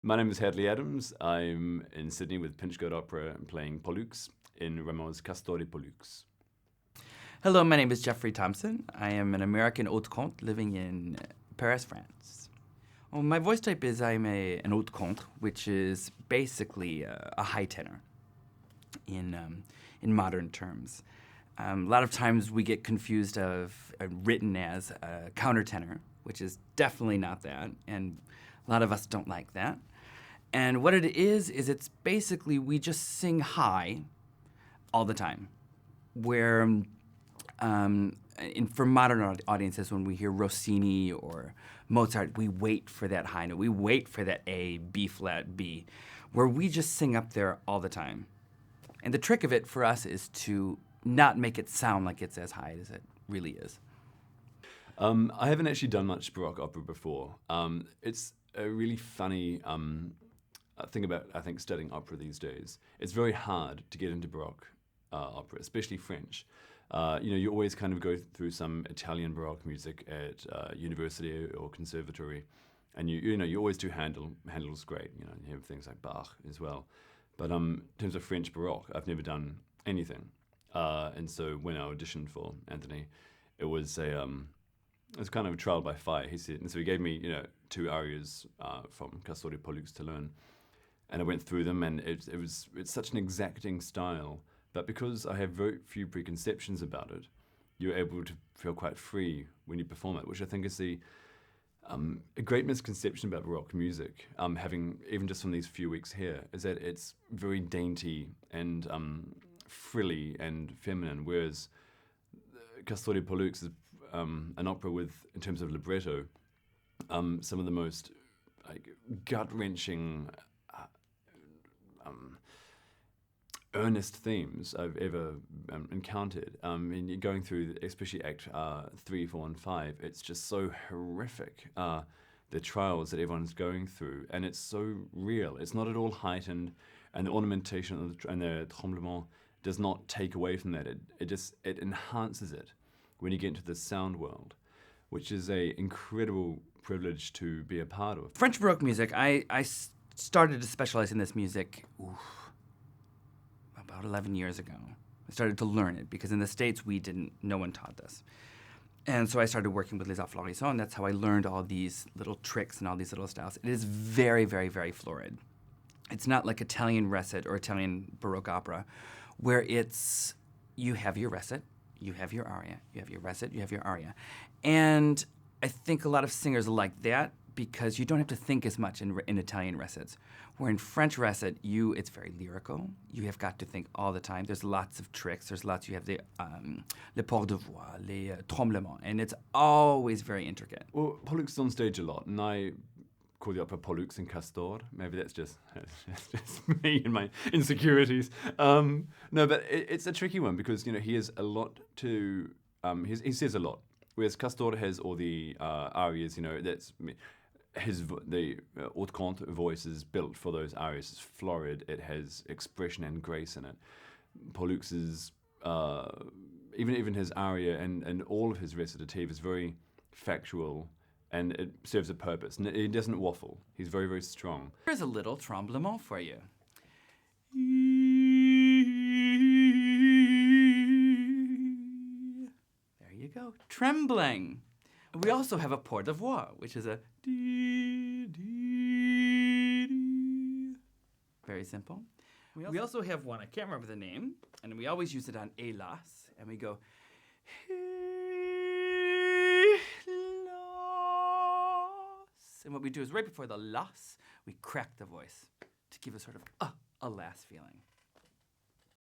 My name is Hadleigh Adams. I'm in Sydney with Pinchgut Opera and playing Pollux in Rameau's Castor Pollux. Hello, my name is Jeffrey Thompson. I am an American haute conte living in Paris, France. Well, my voice type is I'm an haute conte, which is basically a high tenor in modern terms. A lot of times we get confused of written as a countertenor, which is definitely not that, and a lot of us don't like that. And what it is it's basically we just sing high all the time. Where for modern audiences, when we hear Rossini or Mozart, we wait for that high note. We wait for that A, B flat, B, where we just sing up there all the time. And the trick of it for us is to not make it sound like it's as high as it really is. I haven't actually done much Baroque opera before. It's a really funny thing about, I think, studying opera these days. It's very hard to get into Baroque opera, especially French. You always kind of go through some Italian Baroque music at university or conservatory, and you always do Handel. Handel's great. You have things like Bach as well. But in terms of French Baroque, I've never done anything. And so when I auditioned for Anthony, it was kind of a trial by fire. He said, and so he gave me 2 arias from Castor Pollux to learn, and I went through them, and it's such an exacting style. But because I have very few preconceptions about it, you're able to feel quite free when you perform it, which I think is a great misconception about Baroque music, having even just from these few weeks here, is that it's very dainty and frilly and feminine, whereas Castor Pollux is an opera with, in terms of libretto, some of the most gut-wrenching, earnest themes I've ever encountered. And you're going through, especially Act 3, 4, and 5, it's just so horrific, the trials that everyone's going through, and it's so real. It's not at all heightened, and the ornamentation and the tremblement does not take away from that. It enhances it when you get into the sound world, which is a incredible privilege to be a part of. French Baroque music, I started to specialize in this music about 11 years ago. I started to learn it because in the States no one taught this. And so I started working with Les Arts Florissants, and that's how I learned all these little tricks and all these little styles. It is very, very, very florid. It's not like Italian Recital or Italian Baroque opera, where you have your Recital, you have your aria, you have your Recital, you have your aria. And I think a lot of singers like that because you don't have to think as much in Italian recitals. Where in French recital, it's very lyrical. You have got to think all the time. There's lots of tricks. You have the le port de voix, les tremblements, and it's always very intricate. Well, Pollux is on stage a lot, and I call the opera Pollux and Castor. Maybe that's just me and my insecurities. No, but it's a tricky one because he has a lot to. He says a lot. Whereas Castor has all the arias. That's the haute conte voice is built for those arias. It's florid. It has expression and grace in it. Pollux is even his aria and all of his recitative is very factual. And it serves a purpose. And he doesn't waffle. He's very, very strong. Here's a little tremblement for you. There you go. Trembling. We also have a port de voix, which is a dee, dee, dee. Very simple. We also have one, I can't remember the name, and we always use it on Hélas, and we go and what we do is right before the las, we crack the voice to give a sort of a last feeling.